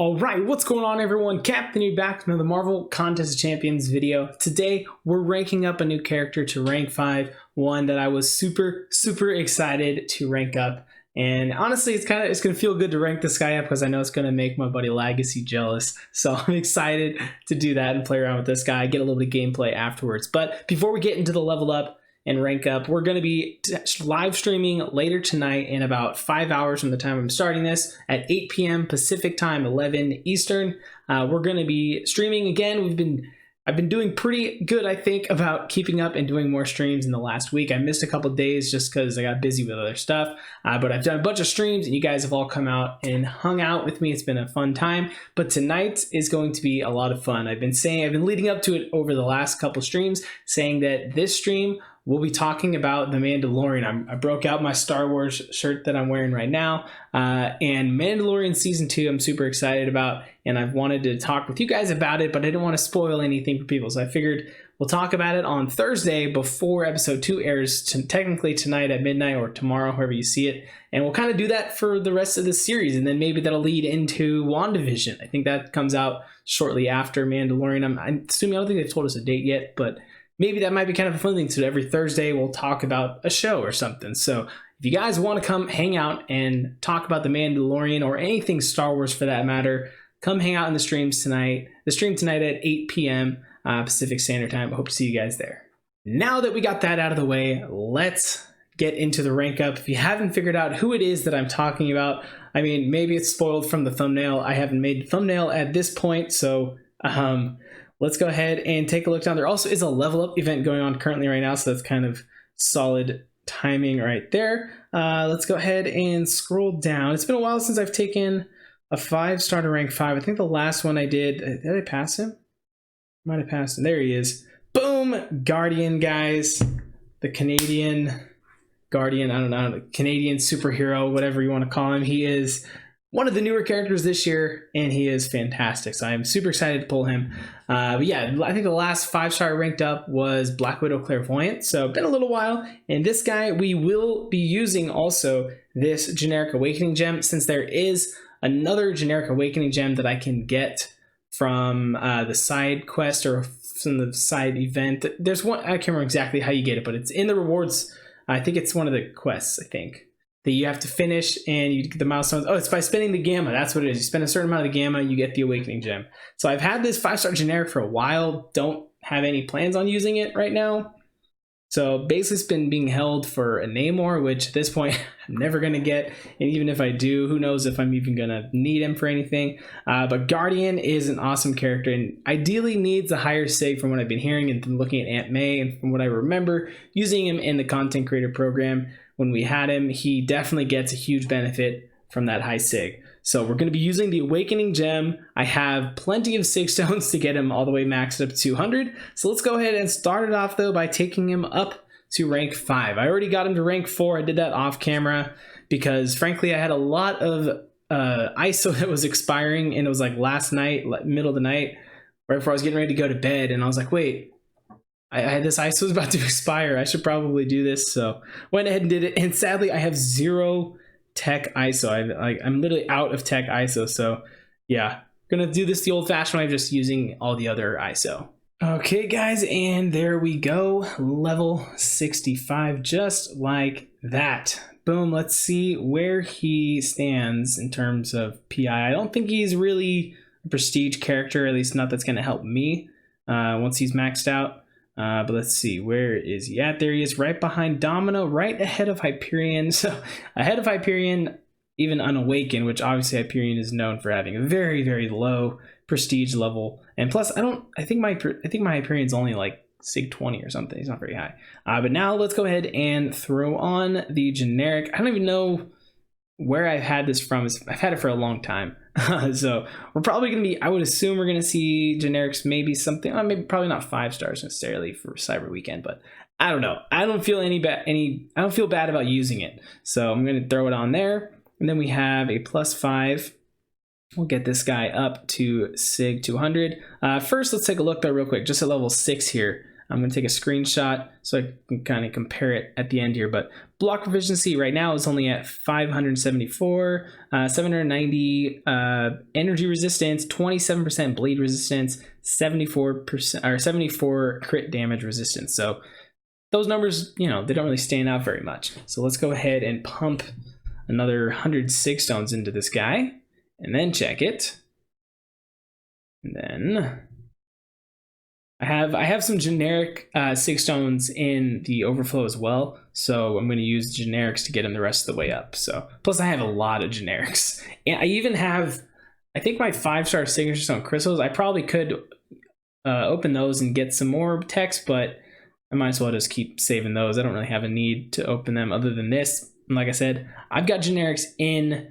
All right, what's going on, everyone? Captain here back with another Marvel Contest of Champions video. Today, we're ranking up a new character to rank 5, one that I was super excited to rank up. And honestly, it's going to feel good to rank this guy up because I know it's going to make my buddy Legacy jealous. So I'm excited to do that and play around with this guy, get a little bit of gameplay afterwards. But before we get into the level up and rank up, we're going to be live streaming later tonight in about 5 hours from the time I'm starting this at 8 p.m. Pacific time, 11 Eastern. We're going to be streaming again. I've been doing pretty good, I think, about keeping up and doing more streams in the last week. I missed a couple of days just because I got busy with other stuff, but I've done a bunch of streams and you guys have all come out and hung out with me. It's been a fun time, but tonight is going to be a lot of fun. I've been leading up to it over the last couple streams, saying that this stream we'll be talking about The Mandalorian. I broke out my Star Wars shirt that I'm wearing right now, and Mandalorian Season 2 I'm super excited about, and I've wanted to talk with you guys about it, but I didn't want to spoil anything for people, so I figured we'll talk about it on Thursday before Episode 2 airs, technically tonight at midnight or tomorrow, however you see it, and we'll kind of do that for the rest of the series, and then maybe that'll lead into WandaVision. I think that comes out shortly after Mandalorian. I'm assuming, I don't think they've told us a date yet, but maybe that might be kind of a fun thing. So every Thursday we'll talk about a show or something. So if you guys want to come hang out and talk about The Mandalorian or anything Star Wars for that matter, come hang out in the streams tonight. The stream tonight at 8 p.m. Pacific Standard Time. I hope to see you guys there. Now that we got that out of the way, let's get into the rank up. If you haven't figured out who it is that I'm talking about, I mean, maybe it's spoiled from the thumbnail. I haven't made the thumbnail at this point, so let's go ahead and take a look down. There also is a level up event going on currently right now, so that's kind of solid timing right there. Let's go ahead and scroll down. It's been a while since I've taken a 5-star to rank 5. I think the last one I did I pass him? Might have passed him. There he is. Boom! Guardian, guys. The Canadian Guardian, I don't know, Canadian superhero, whatever you want to call him. He is one of the newer characters this year, and he is fantastic. So I'm super excited to pull him. But yeah, I think the last 5-star ranked up was Black Widow Clairvoyant. So been a little while. And this guy, we will be using also this generic awakening gem, since there is another generic awakening gem that I can get from the side quest or from the side event. There's one, I can't remember exactly how you get it, but it's in the rewards. I think it's one of the quests, I think, that you have to finish, and you get the milestones. Oh, it's by spending the gamma. That's what it is. You spend a certain amount of the gamma, you get the awakening gem. So I've had this 5-star generic for a while. Don't have any plans on using it right now. So basically it's been being held for a Namor, which at this point I'm never going to get. And even if I do, who knows if I'm even going to need him for anything. But Guardian is an awesome character and ideally needs a higher sig from what I've been hearing and from looking at Aunt May, and from what I remember using him in the content creator program. When we had him, he definitely gets a huge benefit from that high sig. So we're going to be using the Awakening Gem. I have plenty of sig stones to get him all the way maxed up to 200. So let's go ahead and start it off though by taking him up to rank 5. I already got him to rank 4. I did that off camera because frankly I had a lot of ISO that was expiring, and it was like last night, middle of the night, right before I was getting ready to go to bed, and I was like, wait, I had this ISO was about to expire. I should probably do this. So went ahead and did it. And sadly, I have 0 tech ISO. I'm literally out of tech ISO. So yeah, gonna do this the old fashioned way, just using all the other ISO. Okay, guys, and there we go. Level 65, just like that. Boom. Let's see where he stands in terms of PI. I don't think he's really a prestige character, at least not that's gonna help me once he's maxed out. But let's see, where is he at? There he is, right behind Domino, right ahead of Hyperion. So ahead of Hyperion, even unawakened, which obviously Hyperion is known for having a very low prestige level. And plus, I think my Hyperion's only like sig 20 or something. He's not very high. But now let's go ahead and throw on the generic. I don't even know where I've had this from. I've had it for a long time. So we're probably going to be, I would assume we're going to see generics, maybe something, maybe probably not 5 stars necessarily for Cyber Weekend, but I don't know. I don't feel I don't feel bad about using it. So I'm going to throw it on there. And then we have a +5. We'll get this guy up to sig 200. First, let's take a look though real quick, just at level 6 here. I'm going to take a screenshot so I can kind of compare it at the end here. But block proficiency right now is only at 574, 790 energy resistance, 27% bleed resistance, 74% or 74 crit damage resistance. So those numbers, you know, they don't really stand out very much. So let's go ahead and pump another 100 sig stones into this guy and then check it. And then I have some generic sig stones in the overflow as well, so I'm going to use generics to get him the rest of the way up. So plus I have a lot of generics, and I even have, I think, my 5-star signature stone crystals. I probably could open those and get some more text, but I might as well just keep saving those. I don't really have a need to open them other than this. And like I said, I've got generics in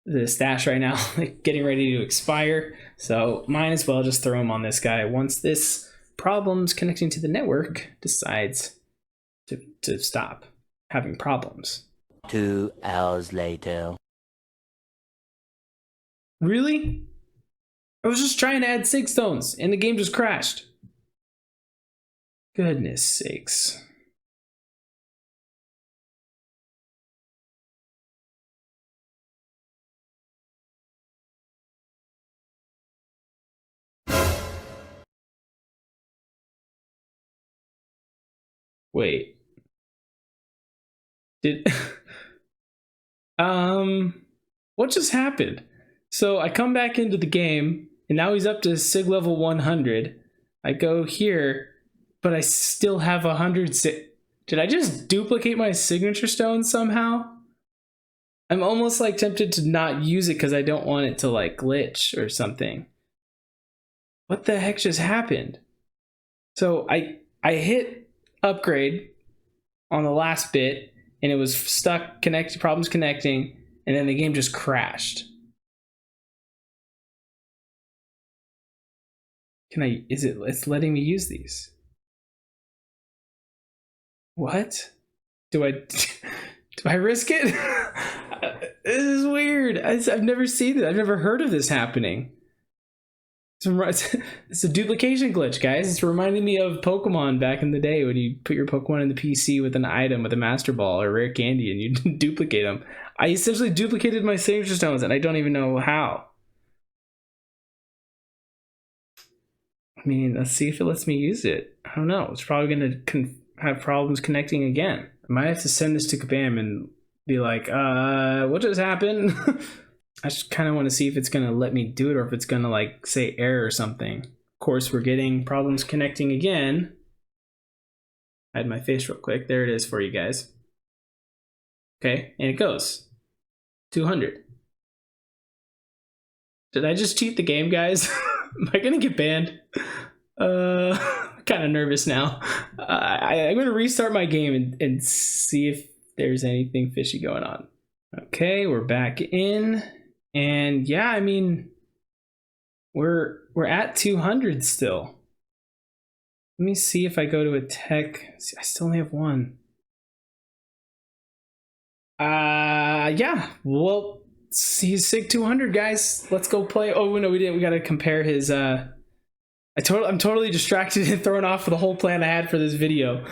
the stash right now, getting ready to expire, so might as well just throw them on this guy once this problems connecting to the network decides to stop having problems. 2 hours later. Really? I was just trying to add sig stones and the game just crashed. Goodness sakes. Wait. Did what just happened? So I come back into the game and now he's up to sig level 100. I go here, but I still have 100 sig. Did I just duplicate my signature stone somehow? I'm almost like tempted to not use it because I don't want it to like glitch or something. What the heck just happened? So I hit upgrade on the last bit and it was stuck, problems connecting, and then the game just crashed. It's letting me use these. What? Do I risk it? This is weird. I've never seen it. I've never heard of this happening. It's a duplication glitch, guys. It's reminding me of Pokemon back in the day when you put your Pokemon in the PC with an item, with a Master Ball or rare candy, and you duplicate them. I essentially duplicated my signature stones, and I don't even know how. I mean, let's see if it lets me use it. I don't know. It's probably going to have problems connecting again. I might have to send this to Kabam and be like, what just happened? I just kind of want to see if it's going to let me do it or if it's going to like say error or something. Of course, we're getting problems connecting again. Hide my face real quick. There it is for you guys. Okay, and it goes 200. Did I just cheat the game, guys? Am I going to get banned? I'm kind of nervous now. I'm going to restart my game and see if there's anything fishy going on. Okay, we're back in. And yeah, I mean, we're at 200 still. Let me see if I go to a tech. See, I still only have one. Yeah. Well, he's sig 200, guys. Let's go play. Oh no, we didn't. We got to compare his. I'm totally distracted and thrown off for the whole plan I had for this video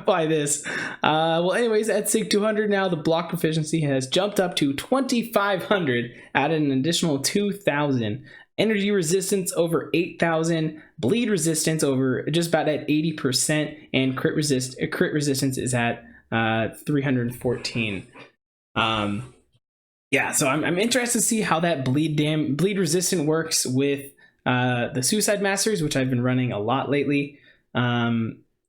by this. Well, anyways, at sig 200 now, the block proficiency has jumped up to 2,500, added an additional 2,000. Energy resistance over 8,000, bleed resistance over just about at 80%, and crit resistance is at 314. Yeah, so I'm interested to see how that bleed resistant works with the Suicide Masters, which I've been running a lot lately.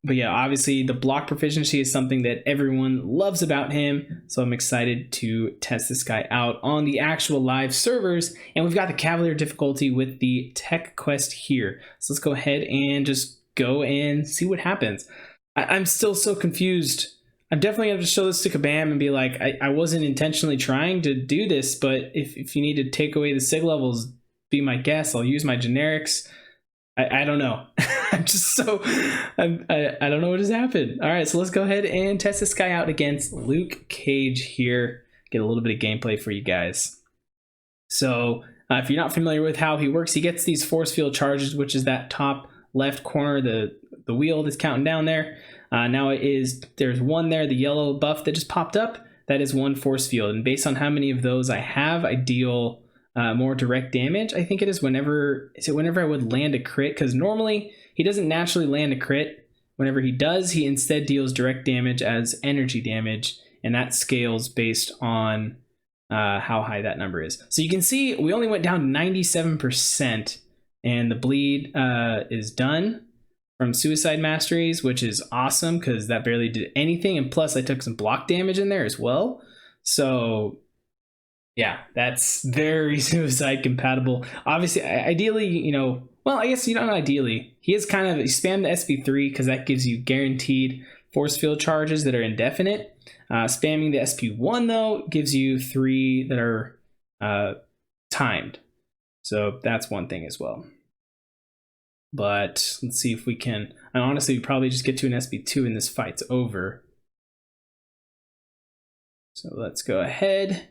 But yeah, obviously the block proficiency is something that everyone loves about him, so I'm excited to test this guy out on the actual live servers. And we've got the Cavalier difficulty with the tech quest here, so let's go ahead and just go and see what happens. I'm still so confused. I'm definitely going to show this to Kabam and be like, I wasn't intentionally trying to do this, but if you need to take away the sig levels, be my guest. I'll use my generics. I don't know. I'm just so I don't know what has happened. All right, so let's go ahead and test this guy out against Luke Cage here. Get a little bit of gameplay for you guys. So if you're not familiar with how he works, he gets these force field charges, which is that top left corner, the the wheel that's counting down there. Now there's one there, the yellow buff that just popped up. That is one force field, and based on how many of those I have, I deal more direct damage. I think it is whenever I would land a crit, because normally he doesn't naturally land a crit. Whenever he does, he instead deals direct damage as energy damage, and that scales based on how high that number is. So you can see we only went down 97%, and the bleed is done from Suicide Masteries, which is awesome because that barely did anything, and plus I took some block damage in there as well. So yeah, that's very Suicide compatible. Obviously, ideally, well, I guess not ideally. He is kind of, you spam the SP3 because that gives you guaranteed force field charges that are indefinite. Spamming the SP1 though gives you 3 that are timed. So that's one thing as well. But let's see if we can. And honestly, we probably just get to an SP2 and this fight's over. So let's go ahead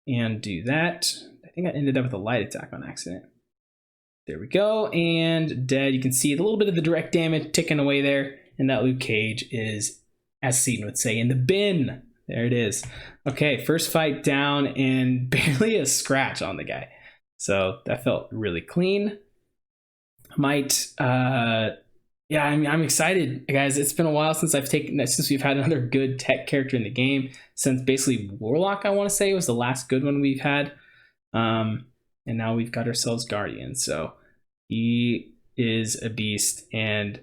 and do that. I think I ended up with a light attack on accident. There we go, and dead. You can see a little bit of the direct damage ticking away there, and that Luke Cage is, as Seaton would say, in the bin. There it is. Okay, first fight down, and barely a scratch on the guy. So that felt really clean. Yeah, I'm excited, guys. It's been a while since we've had another good tech character in the game, since basically Warlock, I want to say, was the last good one we've had. And now we've got ourselves Guardian. So he is a beast, and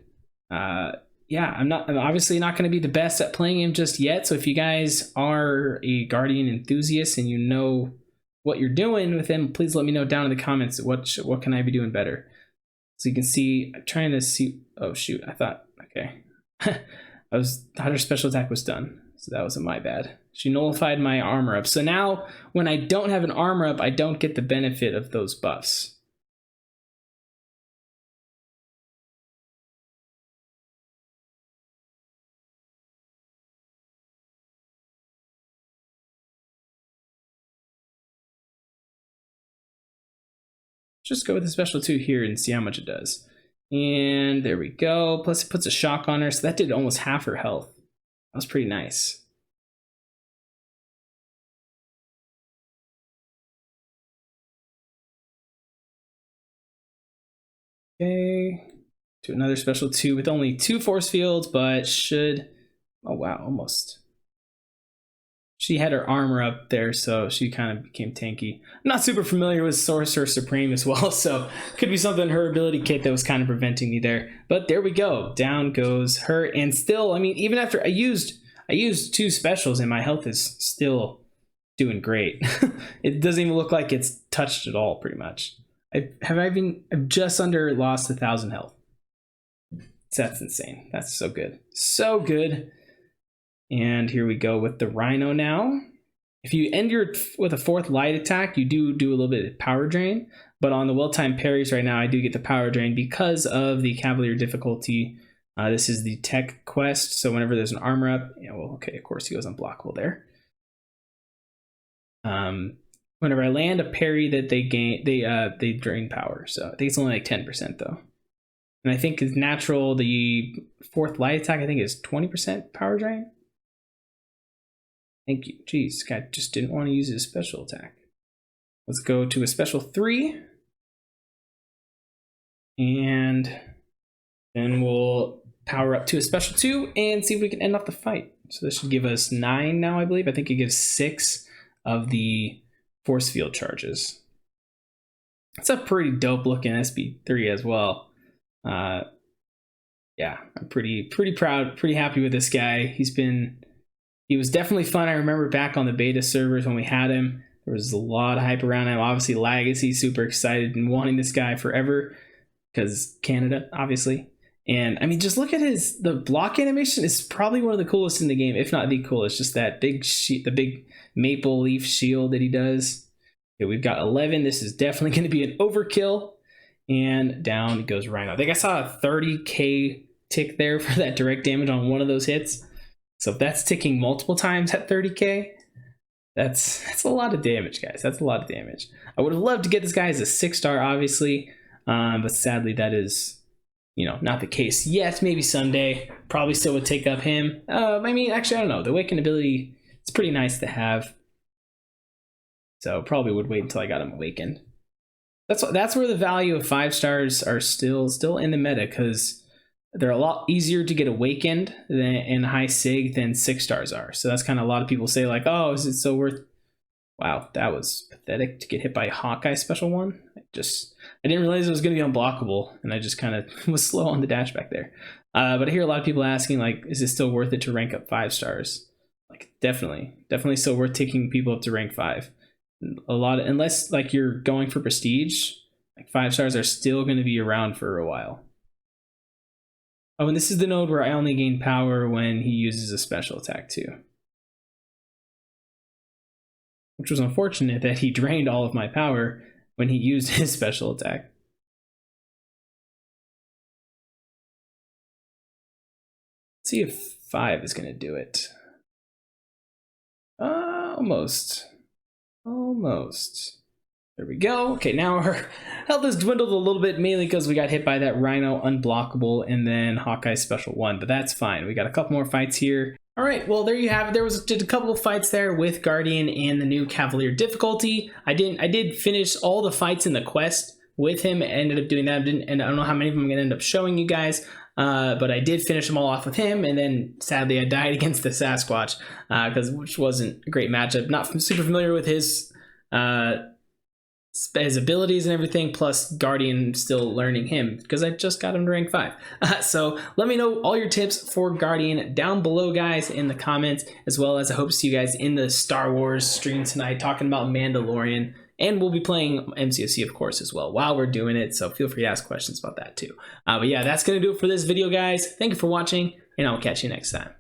yeah, I'm obviously not going to be the best at playing him just yet. So if you guys are a Guardian enthusiast and you know what you're doing with him, please let me know down in the comments. What can I be doing better? So you can see, I'm trying to see. Oh shoot! I thought, okay, her special attack was done, so that wasn't my bad. She nullified my armor up. So now, when I don't have an armor up, I don't get the benefit of those buffs. Just go with the special 2 here and see how much it does. And there we go. Plus it puts a shock on her, so that did almost half her health. That was pretty nice. Okay, to another special 2 with only 2 force fields, but should, oh wow, almost. She had her armor up there, so she kind of became tanky. I'm not super familiar with Sorcerer Supreme as well, so could be something in her ability kit that was kind of preventing me there. But there we go. Down goes her, and still, I mean, even after I used 2 specials, and my health is still doing great. It doesn't even look like it's touched at all, pretty much. I've just under lost 1,000 health. That's insane. That's so good. So good. And here we go with the Rhino now. If you end with a 4th light attack, you do a little bit of power drain. But on the well-timed parries right now, I do get the power drain because of the Cavalier difficulty. This is the tech quest, so whenever there's an armor up, well, okay, of course he goes unblockable there. Whenever I land a parry that they gain, they drain power. So I think it's only like 10% though. And I think it's natural, the 4th light attack, I think is 20% power drain. Thank you. Jeez, guy just didn't want to use his special attack. Let's go to a special 3. And then we'll power up to a special 2 and see if we can end off the fight. So this should give us 9 now, I believe. I think it gives 6 of the force field charges. It's a pretty dope looking SP3 as well. Yeah, I'm pretty proud, pretty happy with this guy. He was definitely fun. I remember back on the beta servers when we had him, there was a lot of hype around him. Obviously, Legacy, super excited and wanting this guy forever because Canada, obviously. And I mean, just look at the block animation is probably one of the coolest in the game, if not the coolest. Just that big the big maple leaf shield that he does. Okay, we've got 11. This is definitely going to be an overkill. And down goes Rhino. I think I saw a 30k tick there for that direct damage on one of those hits. So if that's ticking multiple times at 30k, that's a lot of damage, guys. That's a lot of damage. I would have loved to get this guy as a 6-star, obviously, but sadly that is not the case yet. Maybe someday. Probably still would take up him. I mean, actually, I don't know. The Awakened ability, it's pretty nice to have. So probably would wait until I got him Awakened. That's where the value of 5 stars are still in the meta, because they're a lot easier to get Awakened in high sig than 6 stars are. So that's kind of a lot of people say like, oh, is it so worth? Wow, that was pathetic to get hit by Hawkeye special 1. I didn't realize it was going to be unblockable, and I just kind of was slow on the dash back there. But I hear a lot of people asking like, is it still worth it to rank up 5 stars? Like definitely still worth taking people up to rank 5. Unless like you're going for prestige, like 5 stars are still going to be around for a while. Oh, and this is the node where I only gain power when he uses a special attack too. Which was unfortunate that he drained all of my power when he used his special attack. Let's see if 5 is going to do it. Almost. There we go. Okay, now our health has dwindled a little bit, mainly because we got hit by that Rhino unblockable and then Hawkeye special 1, but that's fine. We got a couple more fights here. All right, well, there you have it. There was just a couple of fights there with Guardian and the new Cavalier difficulty. I did finish all the fights in the quest with him. I ended up doing that, and I don't know how many of them I'm going to end up showing you guys, but I did finish them all off with him, and then sadly I died against the Sasquatch, which wasn't a great matchup. Not super familiar with his abilities and everything, plus Guardian still learning him because I just got him to rank 5. So let me know all your tips for Guardian down below, guys, in the comments, as well as I hope to see you guys in the Star Wars stream tonight talking about Mandalorian, and we'll be playing MCOC, of course, as well while we're doing it, so feel free to ask questions about that too. But yeah, that's gonna do it for this video, guys. Thank you for watching, and I'll catch you next time.